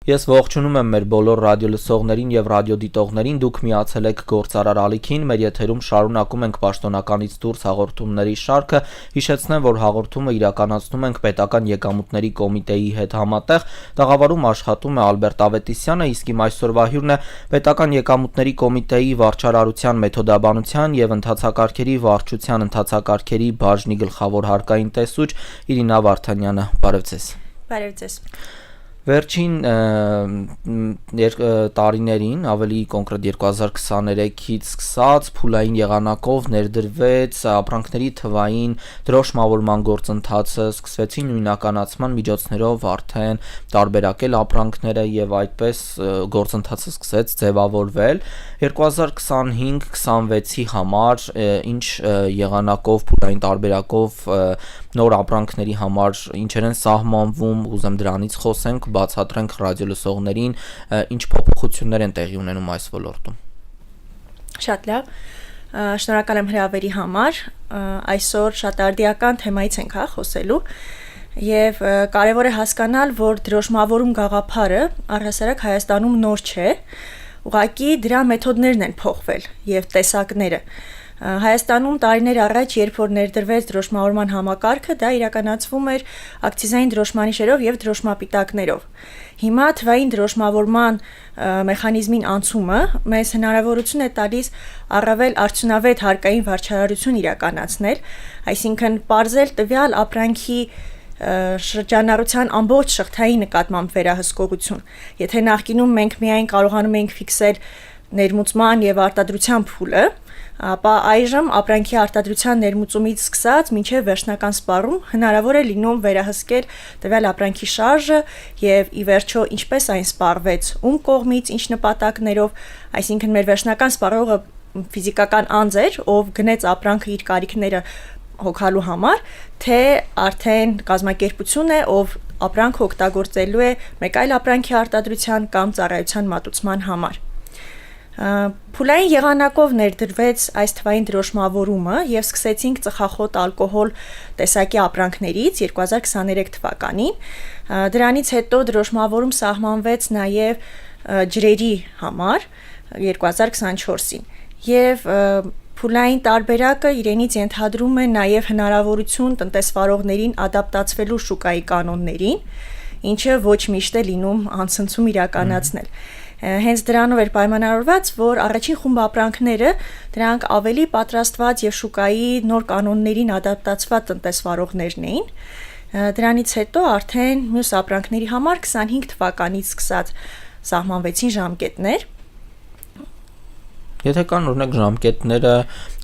Ես ողջունում եմ մեր բոլոր ռադիոլսողներին եւ ռադիոդիտողներին, դուք միացել եք Գործարար ալիքին, մեր եթերում շարունակում ենք պաշտոնականից դուրս հաղորդումների շարքը, հիշեցնեմ, որ հաղորդումը իրականացնում ենք Պետական եկամուտների կոմիտեի հետ համատեղ, տաղավարում աշխատում է Ալբերտ Ավետիսյանը, իսկ իմ այսօրվա հյուրն է Պետական եկամուտների կոմիտեի վարչարարության մեթոդաբանության եւ ընթացակարգերի վարչության ընթացակարգերի բաժնի գլխավոր հարկային տեսուչ Իրինա Վարդանյանը, բարև ձեզ։ Բարև ձեզ։ Վերջին տարիներին, ավելի կոնկրետ 2023-ից սկսած, փուլային եղանակով ներդրվեց ապրանքների թվային դրոշմավորման գործընթացը, սկսվեցին նույնականացման միջոցներով արդեն տարբերակել ապրանքները եւ այդպես գործընթացը սկսեց ձևավորվել 2025-26-ի համար, ինչ եղանակով, փուլային տարբերակով նոր ապրանքների համար ինչեր են սահմանվում, ուզեմ դրանից խոսենք, բացատրենք ռադիոլսողներին, ինչ փոփոխություններ են տեղի ունենում այս ոլորտում։ Շատ լավ, շնորհակալ եմ հրավերի համար, այսօր շատ արդիական թեմայից ենք խոսելու եւ կարեւոր է հասկանալ, որ դրոշմավորում գաղափարը առհասարակ Հայաստանում նոր չէ, ուղղակի դրա մեթոդներն են փոխվել եւ տեսակները։ Հայաստանում տարիներ առաջ, երբ որ ներդրվեց դրոշմավորման համակարգը, դա իրականացվում էր ակցիզային դրոշմանիշերով եւ դրոշմապիտակներով։ Հիմա թվային դրոշմավորման մեխանիզմին անցումը մեզ հնարավորություն է տալիս առավել արդյունավետ հարկային վարչարարություն իրականացնել, այսինքն պարզել տվյալ ապրանքի շրջանառության ամբողջ շղթայի նկատմամբ վերահսկողություն։ Եթե նախկինում մենք միայն կարողանում էինք ֆիքսել ներմուծման եւ արտադրության փուլը, ապա այժմ ապրանքի արտադրության ներմուծումից սկսած մինչև վերջնական սպառում հնարավոր է լինում վերահսկել տվյալ ապրանքի շարժը եւ ի վերջո ինչպես այն սպառվեց, ում կողմից, ինչ նպատակներով, այսինքն մեր վերջնական սպառողը ֆիզիկական անձ էր, ով գնեց ապրանքը իր կարիքները հոգալու համար, թե արդեն կազմակերպություն է, ով ապրանքը օգտագործելու է մեկ այլ ապրանքի արտադրության կամ ծառայության մատուցման համար։ Փուլային եղանակով ներդրվեց այս թվային դրոշմավորումը եւ սկսեցինք ծխախոտ ալկոհոլ տեսակի ապրանքներից 2023 թվականին։ Դրանից հետո դրոշմավորում սահմանվեց նաեւ ջրերի համար 2024-ին։ Եվ փուլային տարբերակը իրենից ենթադրում է նաեւ հնարավորություն տնտեսվարողներին ադապտացվելու շուկայի կանոններին, ինչը ոչ միշտ է լինում անցնցում իրականացնել։ Հենց դրանով էր պայմանավորված, որ առաջին խումբ ապրանքները դրանք ավելի պատրաստված եւ շուկայի նոր կանոններին ադապտացված տնտեսվարողներն էին։ Դրանից հետո արդեն մյուս ապրանքների համար 25 թվականից սկսած սահմանվեցին ժամկետներ։ Եթե կան օրինակ ժամկետները,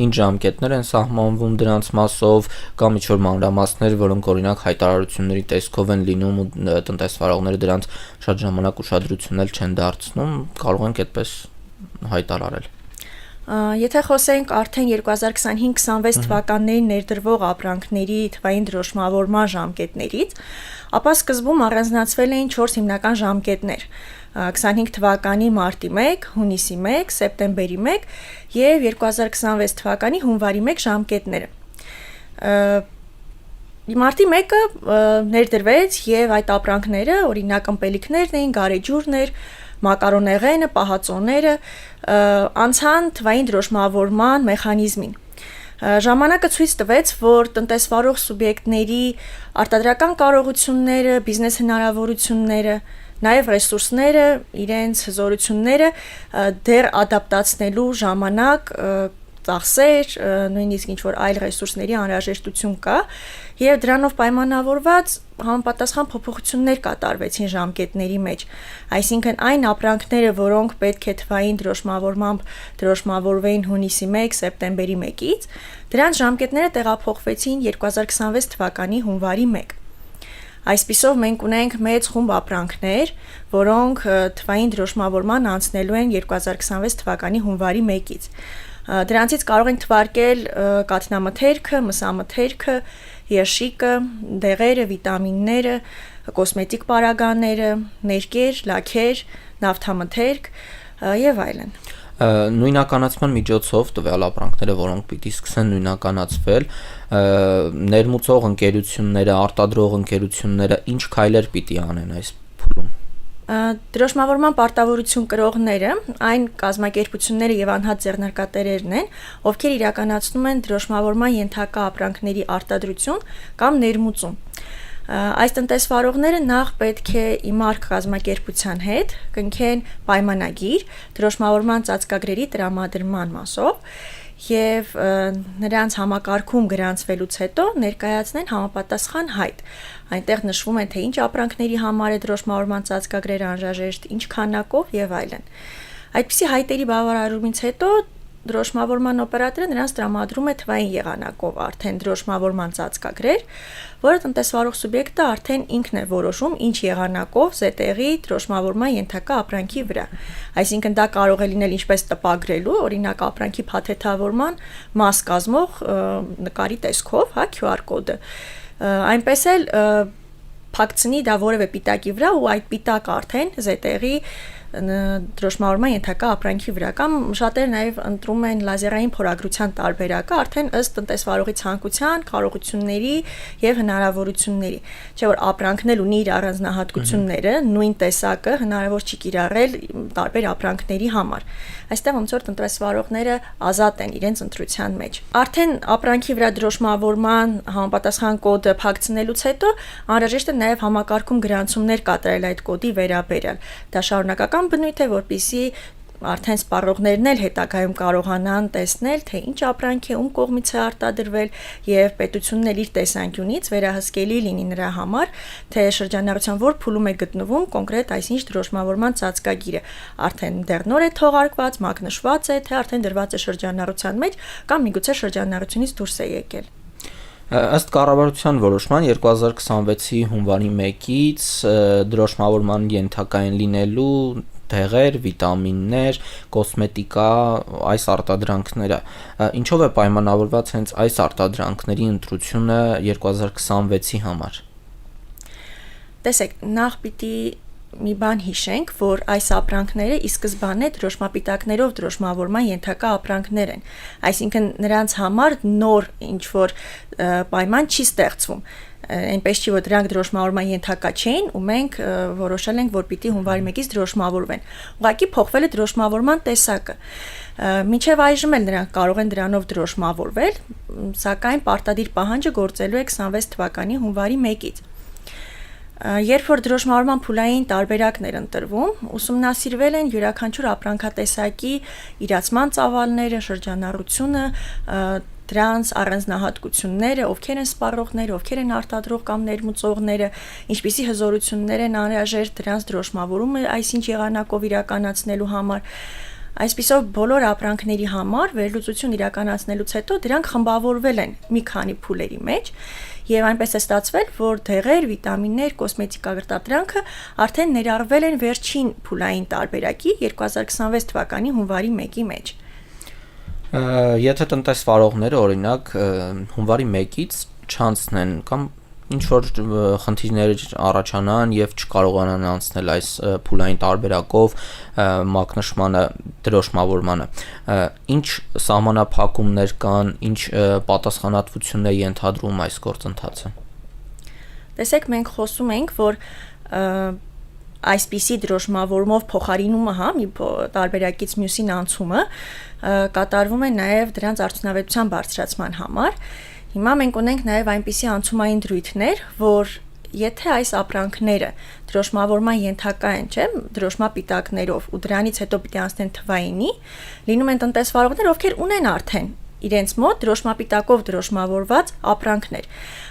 ինչ ժամկետներ են սահմանվում դրանց մասով կամ ինչ-որ մանրամասներ, որոնք օրինակ հայտարարությունների տեսքով են լինում ու տնտեսվարողները դրանց շատ ժամանակ ուշադրություն չեն դարձնում, կարող ենք այդպես հայտարարել։ Եթե խոսենք արդեն 2025-26 թվականներին ներդրվող ապրանքների թվային դրոշմավորման ժամկետներից, ապա սկզբում առանձնացվել էին 4 հիմնական ժամկետներ. 25 թվականի մարտի 1, հունիսի 1, սեպտեմբերի 1 եւ 2026 թվականի հունվարի 1 ժամկետները։ Մարտի 1-ը ներդրվեց եւ այդ ապրանքները, օրինակ ըմպելիքներն էին, գարեջուրներ, մակարոնեղենը, պահածոները, անցան թվային դրոշմավորման մեխանիզմին։ Ժամանակը ցույց տվեց, որ տնտեսվարող սուբյեկտների արտադրական կարողությունները, բիզնես հնարավորությունները, նաև ռեսուրսները, իրենց հզորությունները դեռ ադապտացնելու ժամանակ ծախսեր, նույնիսկ ինչ-որ այլ ռեսուրսների անհրաժեշտություն կա, եւ դրանով պայմանավորված համապատասխան փոփոխություններ կատարվեցին ժամկետների մեջ։ Այսինքն այն ապրանքները, որոնք պետք է թվային դրոշմավորմամբ դրոշմավորվեին հունիսի 1, սեպտեմբերի 1-ից, դրանց ժամկետները տեղափոխվեցին 2026 թվականի հունվարի 1։ Այսպիսով մենք ունենք մեծ խումբ ապրանքներ, որոնք թվային դրոշմավորման անցնելու են 2026 թվականի հունվարի 1-ից։ Դրանցից կարող ենք թվարկել կաթնամթերքը, մսամթերքը, երշիկը, դեղերը, վիտամինները, կոսմետիկ պարագաները, ներկեր, լաքեր, նավթամթերք եւ այլն։ Նույնականացման միջոցով տվյալ ապրանքները, որոնք պիտի սկսեն նույնականացվել, ներմուծող ընկերությունները, արտադրող ընկերությունները ինչ քայլեր պիտի անեն այս փուլում։ Դրոշմավորման պարտավորություն կրողները այն կազմակերպությունները եւ անհատ ձեռնարկատերերն են, ովքեր իրականացնում են դրոշմավորման ենթակա ապրանքների արտադրություն կամ ներմուծում։ Այս տնտեսվարողները նախ պետք է իմարկ կազմակերպության հետ կնքեն պայմանագիր դրոշմավորման ծածկագրերի տրամադրման մասով եւ նրանց համակարգում գրանցվելուց հետո ներկայացնեն համապատասխան հայտ։ Այնտեղ նշվում է, թե ինչ ապրանքների համար է դրոշմավորման ծածկագրերը անհրաժեշտ, ինչ քանակով եւ այլն։ Այդպիսի հայտերի բավարարումից հետո դրոշմավորման օպերատորը նրանց տրամադրում է թվային եղանակով արդեն դրոշմավորման ծածկագրեր, որը տնտեսվարող սուբյեկտը արդեն ինքն է որոշում ինչ եղանակով զետեղի դրոշմավորման ենթակա ապրանքի վրա։ Այսինքն դա կարող է լինել ինչպես տպագրելու, օրինակ ապրանքի փաթեթավորման մաս կազմող նկարի տեսքով, հա, QR կոդը։ Այնպես էլ փակցնի դա որևէ պիտակի վրա ու այդ պիտակը արդեն զետեղի դրոշմավորման ենթակա ապրանքի վրա կամ շատերը նաև ընտրում են լազերային փորագրության տարբերակը արդեն ըստ տնտեսվարողի ցանկության, կարողությունների եւ հնարավորությունների, չէ՞ որ ապրանքն էլ ունի իր առանձնահատկությունները, նույն տեսակը հնարավոր չի կիրառել տարբեր ապրանքների համար։ Այստեղ ոնց որ տնտեսվարողները ազատ են իրենց ընտրության մեջ։ Արդեն ապրանքի վրա դրոշմավորման համապատասխան կոդը փակցնելուց հետո անհրաժեշտ է նաև համակարգում գրանցումներ կատարել այդ կոդի վերաբերյալ։ Դա շարունակական բնույթ է, որպեսզի արդեն սպառողներն էլ հետագայում կարողանան տեսնել, թե ինչ ապրանք է, ում կողմից է արտադրվել եւ պետությունն էլ իր տեսանկյունից վերահսկելի լինի նրա համար, թե շրջանառության որ փուլում է գտնվում կոնկրետ այսինչ դրոշմավորման ծածկագիրը, արդեն դեռ նոր է թողարկված, մագնշված է, թե արդեն դրված է շրջանառության մեջ կամ միգուցե շրջանառությունից դուրս է եկել։ Ըստ կառավարության որոշման 2026-ի հունվարի 1-ից դրոշմավորման ենթակա են լինելու դեղեր, վիտամիններ, կոսմետիկա, այս արտադրանքները։ Ինչով է պայմանավորված հենց այս արտադրանքների ընտրությունը 2026-ի համար։ Տեսեք, նախ պիտի մի բան հիշենք, որ այս ապրանքները ի սկզբանե դրոշմապիտակներով դրոշմավորման ենթակա ապրանքներ են, այսինքն նրանց համար նոր ինչ-որ պայման չի ստեղծվում, այնպես չի, որ դրանք դրոշմավորման ենթակա չէին ու մենք որոշել ենք, որ պիտի հունվարի 1-ից դրոշմավորվեն, ուղղակի փոխվել է դրոշմավորման տեսակը, մինչև այժմ էլ նրանք կարող են դրանով դրոշմավորվել, սակայն պարտադիր պահանջը գործելու է 26 թվականի հունվարի 1-ից։ Երբ որ դրոշմավորման փուլային տարբերակներ ընտրվում, ուսումնասիրվել են յուրաքանչյուր ապրանքատեսակի իրացման ծավալները, շրջանառությունը, դրանց առանձնահատկությունները, ովքեր են սպառողները, ովքեր են արտադրող կամ ներմուծողները, ինչպիսի հզորություններ են անհրաժեշտ դրանց դրոշմավորումը այսինչ եղանակով իրականացնելու համար։ Այսպիսով բոլոր ապրանքների համար վերլուծություն իրականացնելուց հետո դրանք խմբավորվել են մի քանի փուլերի մեջ եւ այնպես է ստացվել, որ դեղեր, վիտամիններ, կոսմետիկա արտադրանքը արդեն ներառվել են վերջին փուլային տարբերակի 2026 թվականի հունվարի 1-ի մեջ։ Եթե տնտեսվարողները օրինակ հունվարի 1-ից չանցնեն կամ ինչ որ խնդիրներ առաջանան եւ չկարողանան անցնել այս փուլային տարբերակով մակնշմանը, դրոշմավորմանը, ինչ սահմանափակումներ կան, ինչ պատասխանատվություն է ենթադրում այս գործընթացը։ Տեսեք, մենք խոսում ենք, որ այսպիսի դրոշմավորումով փոխարինումը, հա, մի տարբերակից մյուսին անցումը կատարվում է նաեւ դրանց արդյունավետության բարձրացման համար։ Հիմա մենք ունենք նաև այնպիսի անցումային դրույթներ, որ եթե այս ապրանքները դրոշմավորման ենթակա են, չէ, դրոշմապիտակներով ու դրանից հետո պիտի անցնեն թվայինի, լինում են տնտեսվարողներ, ովքեր ունեն արդեն իրենց մոտ դրոշմապիտակով դրոշմավորված ապրանքներ։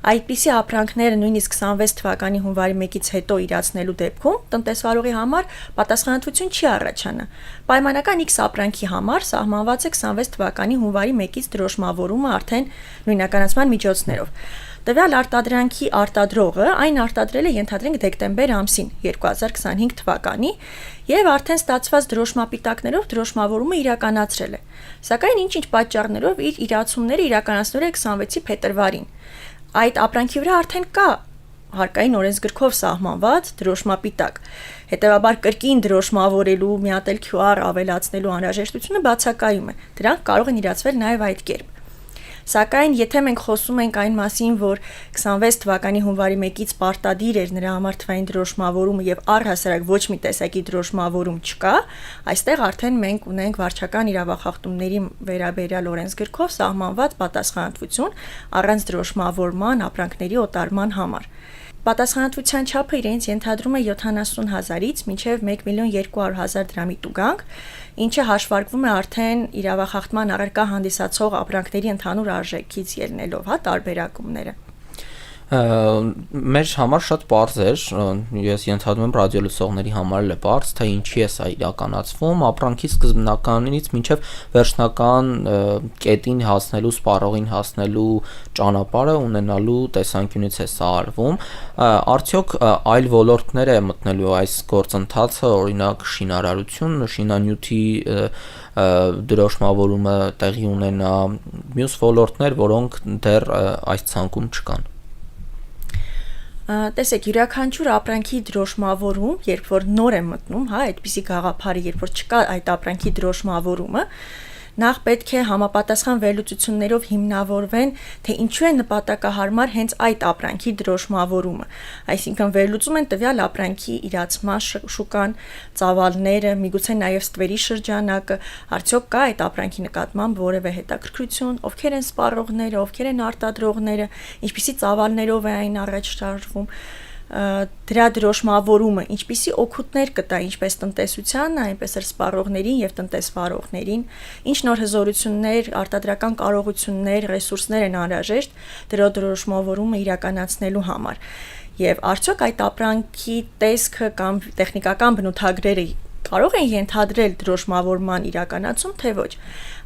Այդպիսի ապրանքները նույնիսկ 26 թվականի հունվարի 1-ից հետո իրացնելու դեպքում տնտեսվարողի համար պատասխանատվություն չի առաջանա։ Պայմանական X ապրանքի համար սահմանված է 26 թվականի հունվարի 1-ից դրոշմավորումը արդեն նույնականացման միջոցներով։ Տվյալ արտադրանքի արտադրողը այն արտադրել է ենթադրենք դեկտեմբեր ամսին 2025 թվականի եւ արդեն ստացված դրոշմապիտակներով դրոշմավորումը իրականացրել է։ Սակայն ինչ-ինչ պատճառներով իր իրացումները իրականացնել է 26-ի փետրվարին։ Այդ ապրանքի վրա արդեն կա հարկային օրենսգրքով սահմանված դրոշմապիտակ։ Հետևաբար կրկին դրոշմավորելու, միատել QR ավելացնելու անհրաժեշտությունը բացակայում է։ Դրանք կարող են իրացվել նաև այդ կերպ։ Սակայն եթե մենք խոսում ենք այն մասին, որ 26 թվականի հունվարի 1-ից պարտադիր էր նրա համար թվային դրոշմավորումը եւ առհասարակ ոչ մի տեսակի դրոշմավորում չկա, այստեղ արդեն մենք ունենք վարչական իրավախախտումների վերաբերյալ օրենսգրքով սահմանված պատասխանատվություն առանց դրոշմավորման ապրանքների օտարման համար։ Պատասխանատվության չափը իրենց ենթադրում է 70,000-ից մինչև 1,200,000 դրամի տուգանք, ինչը հաշվարկվում է արդեն իրավախախտման առարկա հանդիսացող ապրանքների ընդհանուր արժեքից ելնելով, տարբերակումները։ Մեր համար շատ պարզ էր, ես ենթադրում եմ ռադիոլսողների համար էլ է պարզ, թե ինչի է սա իրականացվում, ապրանքի սկզբնականից մինչև վերջնական կետին հասնելու, սպառողին հասնելու ճանապարհը ունենալու տեսանկյունից է սա արվում, արդյոք այլ ոլորտներ է մտնելու այս գործընթացը, օրինակ շինարարություն, շինանյութի դրոշմավորումը տեղի ունենա, մյուս ոլորտներ, որոնք դեռ այս ցանկում չկան։ Տեսեք, յուրաքանչյուր ապրանքի դրոշմավորում, երբ որ նոր է մտնում, այդպիսի գաղափարը, երբ որ չկա այդ ապրանքի դրոշմավորումը, նախ պետք է համապատասխան վերլուծություններով հիմնավորվեն, թե ինչու է նպատակահարմար հենց այդ ապրանքի դրոշմավորումը, այսինքն վերլուծում են տվյալ ապրանքի իրացման շուկան, ծավալները, միգուցե նաև ստվերի շրջանակը, արդյոք կա այդ ապրանքի նկատմամբ որևէ հետաքրքրություն, ովքեր են սպառողները, ովքեր են արտադրողները, ինչպիսի ծավալներով է այն առաջ շարժվում, դրա դրոշմավորումը ինչպիսի օգուտներ կտա ինչպես տնտեսությանը, այնպես էլ սպառողներին եւ տնտեսվարողներին, ինչ նոր հզորություններ, արտադրական կարողություններ, ռեսուրսներ են անհրաժեշտ դրա դրոշմավորումը իրականացնելու համար։ Եվ արդյոք այդ ապրանքի տեսքը կամ տեխնիկական բնութագրերը կարող են ենթադրել դրոշմավորման իրականացում, թե ոչ։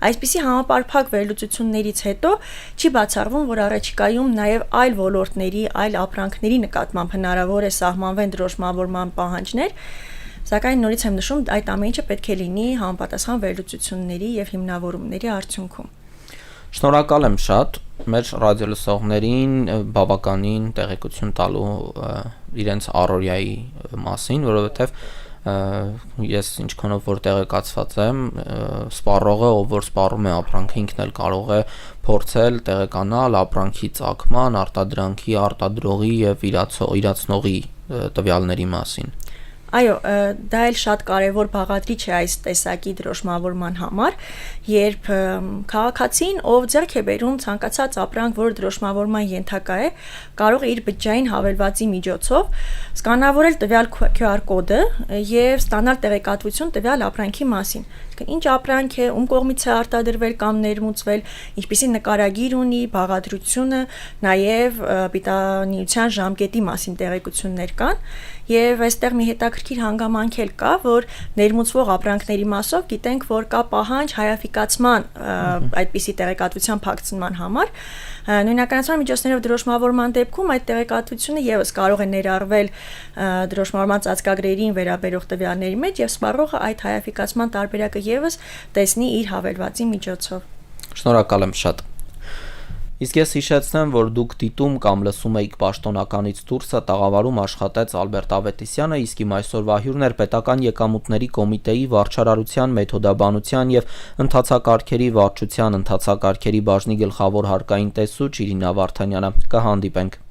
Այսպիսի համապարփակ վերլուծություններից հետո չի բացառվում, որ առաջիկայում նաև այլ ոլորտների, այլ ապրանքների նկատմամբ հնարավոր է սահմանվեն դրոշմավորման պահանջներ, սակայն նորից եմ նշում, այդ ամեն ինչը պետք է լինի համապատասխան վերլուծությունների եւ հիմնավորումների արդյունքում։ Շնորհակալ եմ շատ մեր ռադիոլսողներին բավականին տեղեկություն տալու իրենց առօրյայի մասին, որովհետեւ ես ինչքանով որ տեղեկացված եմ, սպառողը, ով որ սպառում է ապրանքը, ինքն էլ կարող է փորձել տեղեկանալ ապրանքի ծագման, արտադրանքի, արտադրողի եւ իրացնողի տվյալների մասին։ Այո, դա էլ շատ կարևոր բաղադրիչ է այս տեսակի դրոշմավորման համար, երբ քաղաքացին, ով ձեռք է բերում ցանկացած ապրանք, որը դրոշմավորման ենթակա է, կարող է իր բջջային հավելվածի միջոցով սկանավորել տվյալ QR կոդը եւ ստանալ տեղեկատվություն տվյալ ապրանքի մասին։ Ինչ ապրանք է, ում կողմից է արտադրվել կամ ներմուծվել, ինչպիսի նկարագիր ունի, բաղադրությունը, նաև պիտանիության ժամկետի մասին տեղեկություններ կան, եւ այստեղ մի հետաքրքիր հանգամանք էլ կա, որ ներմուծվող ապրանքների մասով գիտենք, որ կա պահանջ հայաֆիկացման այդպիսի տեղեկատվության փակցնման համար, նույնականացման միջոցներով դրոշմավորման դեպքում այդ տեղեկատվությունը եւս կարող է ներառվել դրոշմավորման ծածկագրերին վերաբերող տվյալների մեջ եւ սպառողը այդ հայաֆիկացման տարբերակը եւս տեսնի իր հավելվածի միջոցով։ Շնորհակալ եմ շատ։ Իսկ ես հիշեցնեմ, որ դուք դիտում կամ լսում եք պաշտոնականից դուրսը տաղավարում աշխատեց Ալբերտ Ավետիսյանը, իսկ իմ այսօրվա հյուրն էր Պետական եկամուտների կոմիտեի վարչարարության, մեթոդաբանության եւ ընթացակարգերի վարչության ընթացակարգերի բաժնի գլխավոր հարկային տեսուչ Իրինա Վարդանյանը։ Կհանդիպենք։